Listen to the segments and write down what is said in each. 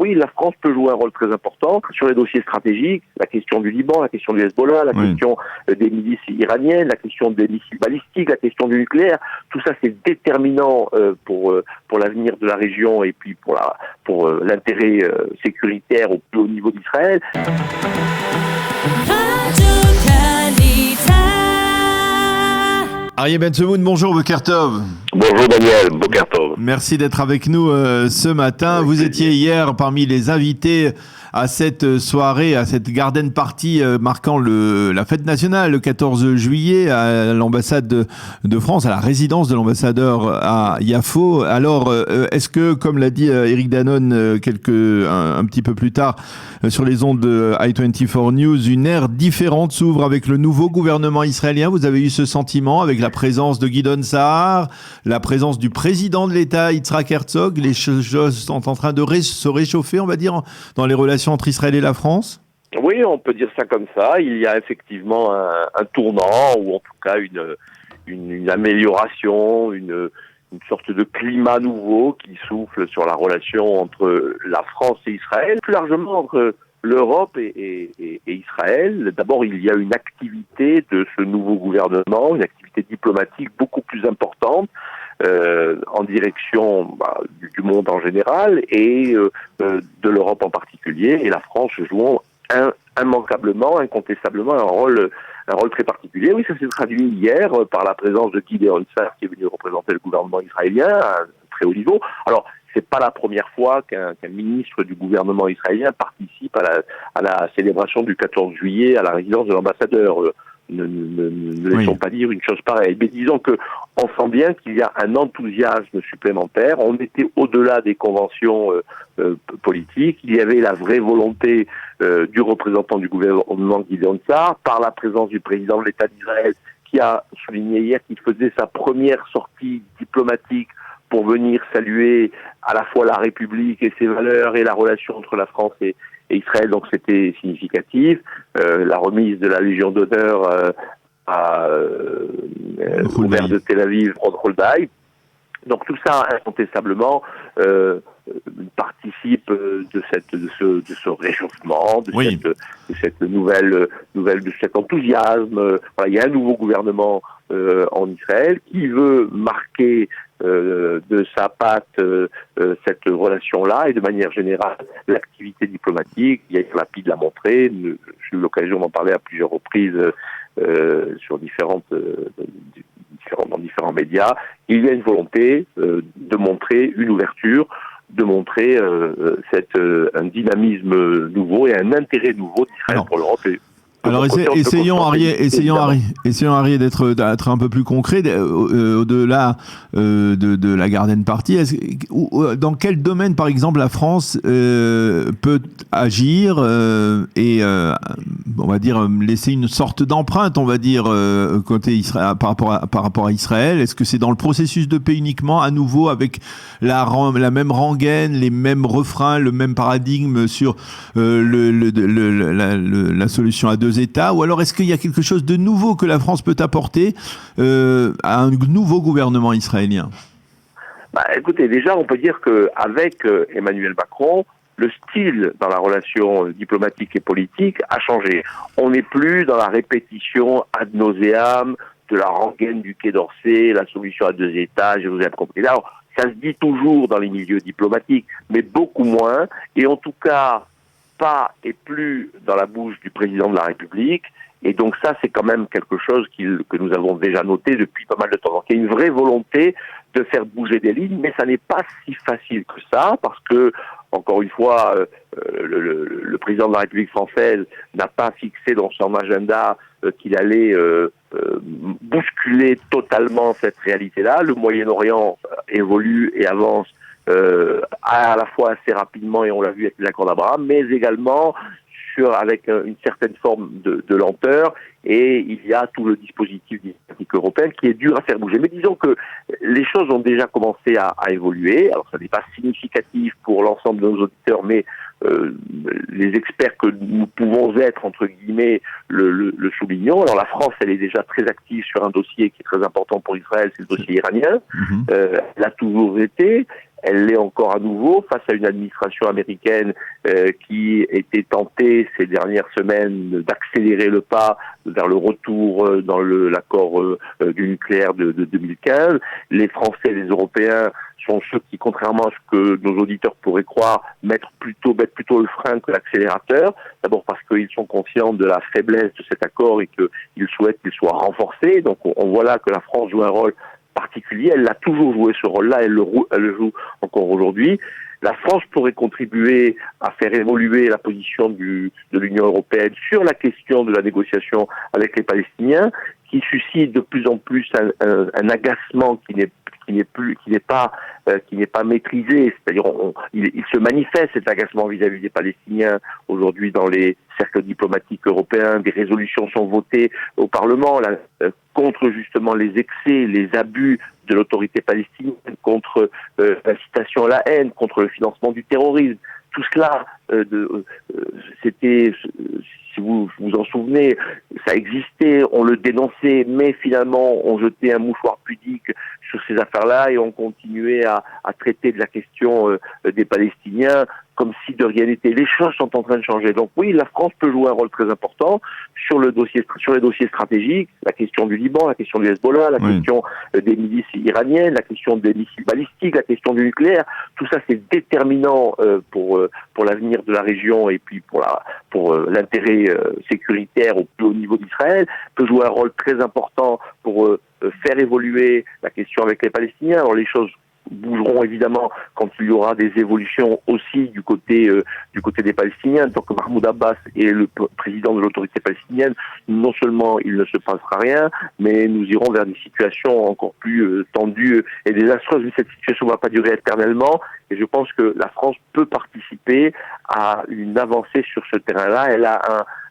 oui, la France peut jouer un rôle très important sur les dossiers stratégiques, la question du Liban, la question du Hezbollah, la question des milices iraniennes, la question des missiles balistiques, la question du nucléaire. Tout ça, c'est déterminant pour l'avenir de la région et puis pour l'intérêt sécuritaire au plus haut niveau d'Israël. Aryeh Ben-Tsemoun, bonjour, Boker Tov. Bonjour Daniel, Boker Tov. Merci d'être avec nous ce matin. Vous étiez hier parmi les invités à cette soirée, à cette garden party marquant la fête nationale le 14 juillet à l'ambassade de France, à la résidence de l'ambassadeur à Yafo. Alors, est-ce que, comme l'a dit Eric Danon un petit peu plus tard sur les ondes de i24 News, une ère différente s'ouvre avec le nouveau gouvernement israélien? Vous avez eu ce sentiment avec la présence de Gideon Sa'ar, la présence du président de l'État, Yitzhak Herzog? Les choses sont en train de se réchauffer, on va dire, dans les relations entre Israël et la France? Oui, on peut dire ça comme ça. Il y a effectivement un tournant, ou en tout cas une amélioration, une sorte de climat nouveau qui souffle sur la relation entre la France et Israël, plus largement entre l'Europe et Israël. D'abord, il y a une activité de ce nouveau gouvernement, une activité diplomatique beaucoup plus importante, en direction du monde en général et de l'Europe en particulier, et la France jouant immanquablement, incontestablement un rôle très particulier. Oui, ça s'est traduit hier par la présence de Gideon Sa'ar qui est venu représenter le gouvernement israélien à un très haut niveau. Alors, c'est pas la première fois qu'un ministre du gouvernement israélien participe à la célébration du 14 juillet à la résidence de l'ambassadeur. Ne laissons pas dire une chose pareille. Mais disons que on sent bien qu'il y a un enthousiasme supplémentaire. On était au-delà des conventions politiques. Il y avait la vraie volonté du représentant du gouvernement Gideon Sa'ar, par la présence du président de l'État d'Israël, qui a souligné hier qu'il faisait sa première sortie diplomatique pour venir saluer à la fois la République et ses valeurs et la relation entre la France et Israël, donc c'était significatif. La remise de la Légion d'honneur au maire de Tel Aviv, Rod Holdaï. Donc tout ça, incontestablement, participe de ce réchauffement, de cet enthousiasme. Voilà, il y a un nouveau gouvernement en Israël qui veut marquer de sa patte cette relation-là, et de manière générale l'activité diplomatique. Yair Lapid l'a montré. J'ai eu l'occasion d'en parler à plusieurs reprises sur dans différents médias. Il y a une volonté de montrer une ouverture, de montrer un dynamisme nouveau et un intérêt nouveau d'Israël pour l'Europe. Alors essayons Aryeh d'être un peu plus concret au-delà de la garden party. Dans quel domaine, par exemple, la France peut agir et on va dire laisser une sorte d'empreinte, on va dire côté Israël, par rapport à Israël? Est-ce que c'est dans le processus de paix uniquement, à nouveau avec la même rengaine, les mêmes refrains, le même paradigme sur la solution à deux États, ou alors est-ce qu'il y a quelque chose de nouveau que la France peut apporter à un nouveau gouvernement israélien? Écoutez, déjà on peut dire qu'avec Emmanuel Macron, le style dans la relation diplomatique et politique a changé. On n'est plus dans la répétition ad nauseam de la rengaine du Quai d'Orsay, la solution à deux États, Jérusalem compris. Là, ça se dit toujours dans les milieux diplomatiques, mais beaucoup moins, et en tout cas pas et plus dans la bouche du président de la République. Et donc ça, c'est quand même quelque chose que nous avons déjà noté depuis pas mal de temps. Donc il y a une vraie volonté de faire bouger des lignes, mais ça n'est pas si facile que ça, parce que, encore une fois, le président de la République française n'a pas fixé dans son agenda qu'il allait bousculer totalement cette réalité-là. Le Moyen-Orient évolue et avance à la fois assez rapidement, et on l'a vu avec les accords d'Abraham, mais également avec une certaine forme de lenteur, et il y a tout le dispositif diplomatique européen qui est dur à faire bouger. Mais disons que les choses ont déjà commencé à évoluer. Alors ça n'est pas significatif pour l'ensemble de nos auditeurs, mais les experts que nous pouvons être, entre guillemets, le soulignons. Alors la France, elle est déjà très active sur un dossier qui est très important pour Israël, c'est le dossier iranien. Elle a toujours été. elle l'est encore à nouveau face à une administration américaine qui était tentée ces dernières semaines d'accélérer le pas vers le retour dans l'accord du nucléaire de 2015. Les Français et les Européens sont ceux qui, contrairement à ce que nos auditeurs pourraient croire, mettent plutôt le frein que l'accélérateur. D'abord parce qu'ils sont conscients de la faiblesse de cet accord et qu'ils souhaitent qu'il soit renforcé. Donc on voit là que la France joue un rôle particulier. Elle a toujours joué ce rôle-là, elle le joue encore aujourd'hui. La France pourrait contribuer à faire évoluer la position de l'Union européenne sur la question de la négociation avec les Palestiniens, qui suscite de plus en plus un agacement qui n'est pas maîtrisé. C'est-à-dire, il se manifeste cet agacement vis-à-vis des Palestiniens aujourd'hui dans les cercles diplomatiques européens. Des résolutions sont votées au Parlement contre justement les excès, les abus de l'autorité palestinienne, contre l'incitation à la haine, contre le financement du terrorisme. Tout cela, c'était, si vous vous en souvenez, ça existait, on le dénonçait, mais finalement on jetait un mouchoir pudique sur ces affaires-là et on continuait à traiter de la question des Palestiniens comme si de rien n'était. Les choses sont en train de changer. Donc oui, la France peut jouer un rôle très important sur les dossiers stratégiques, la question du Liban, la question du Hezbollah, la question des milices iraniennes, la question des missiles balistiques, la question du nucléaire. Tout ça, c'est déterminant pour l'avenir de la région et puis pour l'intérêt sécuritaire au plus haut niveau d'Israël. Peut jouer un rôle très important pour faire évoluer la question avec les Palestiniens. Alors les choses bougeront évidemment quand il y aura des évolutions aussi du côté des Palestiniens. Tant que Mahmoud Abbas est le président de l'autorité palestinienne, non seulement il ne se passera rien, mais nous irons vers des situations encore plus tendues et désastreuses. Mais cette situation ne va pas durer éternellement et je pense que la France peut participer à une avancée sur ce terrain-là.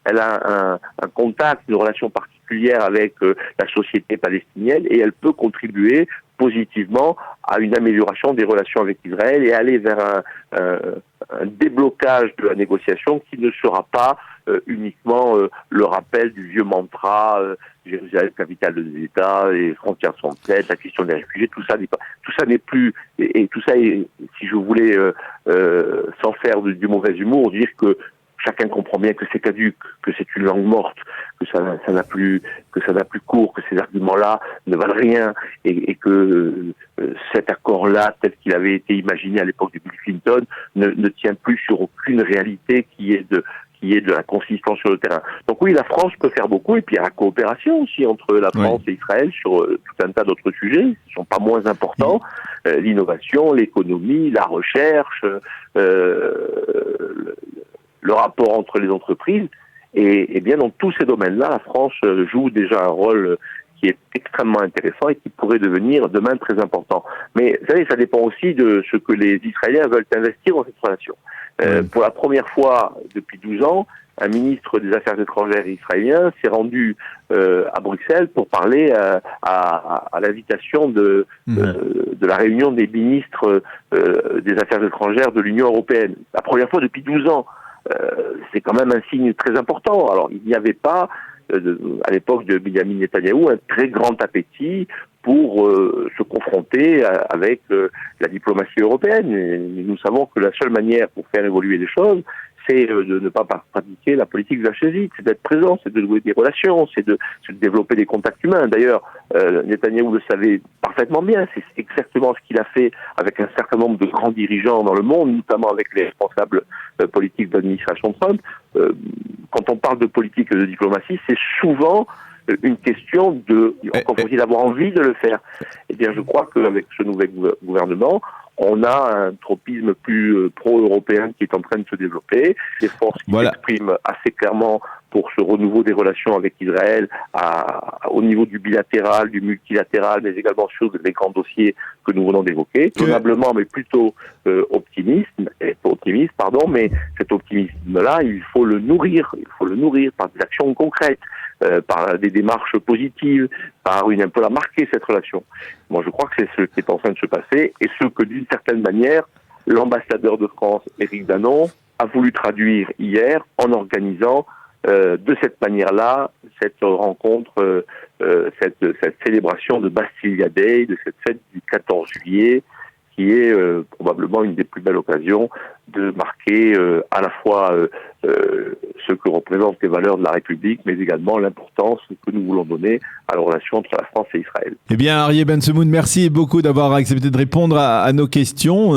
Elle a un contact, une relation particulière avec la société palestinienne et elle peut contribuer positivement à une amélioration des relations avec Israël et aller vers un déblocage de la négociation qui ne sera pas uniquement le rappel du vieux mantra Jérusalem, capitale des États, les frontières sont faites, la question des réfugiés, tout ça n'est plus, et tout ça est, si je voulais sans faire du mauvais humour, dire que chacun comprend bien que c'est caduc, que c'est une langue morte, que ça n'a plus cours, que ces arguments-là ne valent rien, et que cet accord-là, tel qu'il avait été imaginé à l'époque de Bill Clinton, ne tient plus sur aucune réalité qui est de la consistance sur le terrain. Donc oui, la France peut faire beaucoup, et puis il y a la coopération aussi entre la France et Israël sur tout un tas d'autres sujets qui ne sont pas moins importants, l'innovation, l'économie, la recherche, le rapport entre les entreprises, et bien dans tous ces domaines-là, la France joue déjà un rôle qui est extrêmement intéressant et qui pourrait devenir demain très important. Mais vous savez, ça dépend aussi de ce que les Israéliens veulent investir dans cette relation. Pour la première fois depuis 12 ans, un ministre des Affaires étrangères israélien s'est rendu à Bruxelles pour parler à l'invitation de la réunion des ministres des Affaires étrangères de l'Union européenne. La première fois depuis 12 ans. C'est quand même un signe très important. Alors, il n'y avait pas, à l'époque de Benjamin Netanyahou, un très grand appétit pour se confronter avec la diplomatie européenne. Et nous savons que la seule manière pour faire évoluer les choses, c'est de ne pas pratiquer la politique de la chaise vide, c'est d'être présent, c'est de nouer des relations, c'est de développer des contacts humains. D'ailleurs, Netanyahou le savait parfaitement bien, c'est exactement ce qu'il a fait avec un certain nombre de grands dirigeants dans le monde, notamment avec les responsables politiques de l'administration Trump. Quand on parle de politique et de diplomatie, c'est souvent une question faut-il avoir envie de le faire. Eh bien, je crois qu'avec ce nouvel gouvernement, on a un tropisme plus pro-européen qui est en train de se développer, des forces qui s'expriment assez clairement pour ce renouveau des relations avec Israël au niveau du bilatéral, du multilatéral, mais également sur les grands dossiers que nous venons d'évoquer. Probablement, mais plutôt optimiste, mais cet optimisme-là, il faut le nourrir par des actions concrètes, par des démarches positives, par un peu la marquer cette relation. Moi, je crois que c'est ce qui est en train de se passer et ce que, d'une certaine manière, l'ambassadeur de France, Éric Danon, a voulu traduire hier en organisant de cette manière-là cette rencontre, cette célébration de Bastilla Day, de cette fête du 14 juillet, qui est probablement une des plus belles occasions de marquer à la fois ce que représentent les valeurs de la République, mais également l'importance que nous voulons donner à la relation entre la France et Israël. Eh bien, Aryeh Ben Semoun, merci beaucoup d'avoir accepté de répondre à nos questions.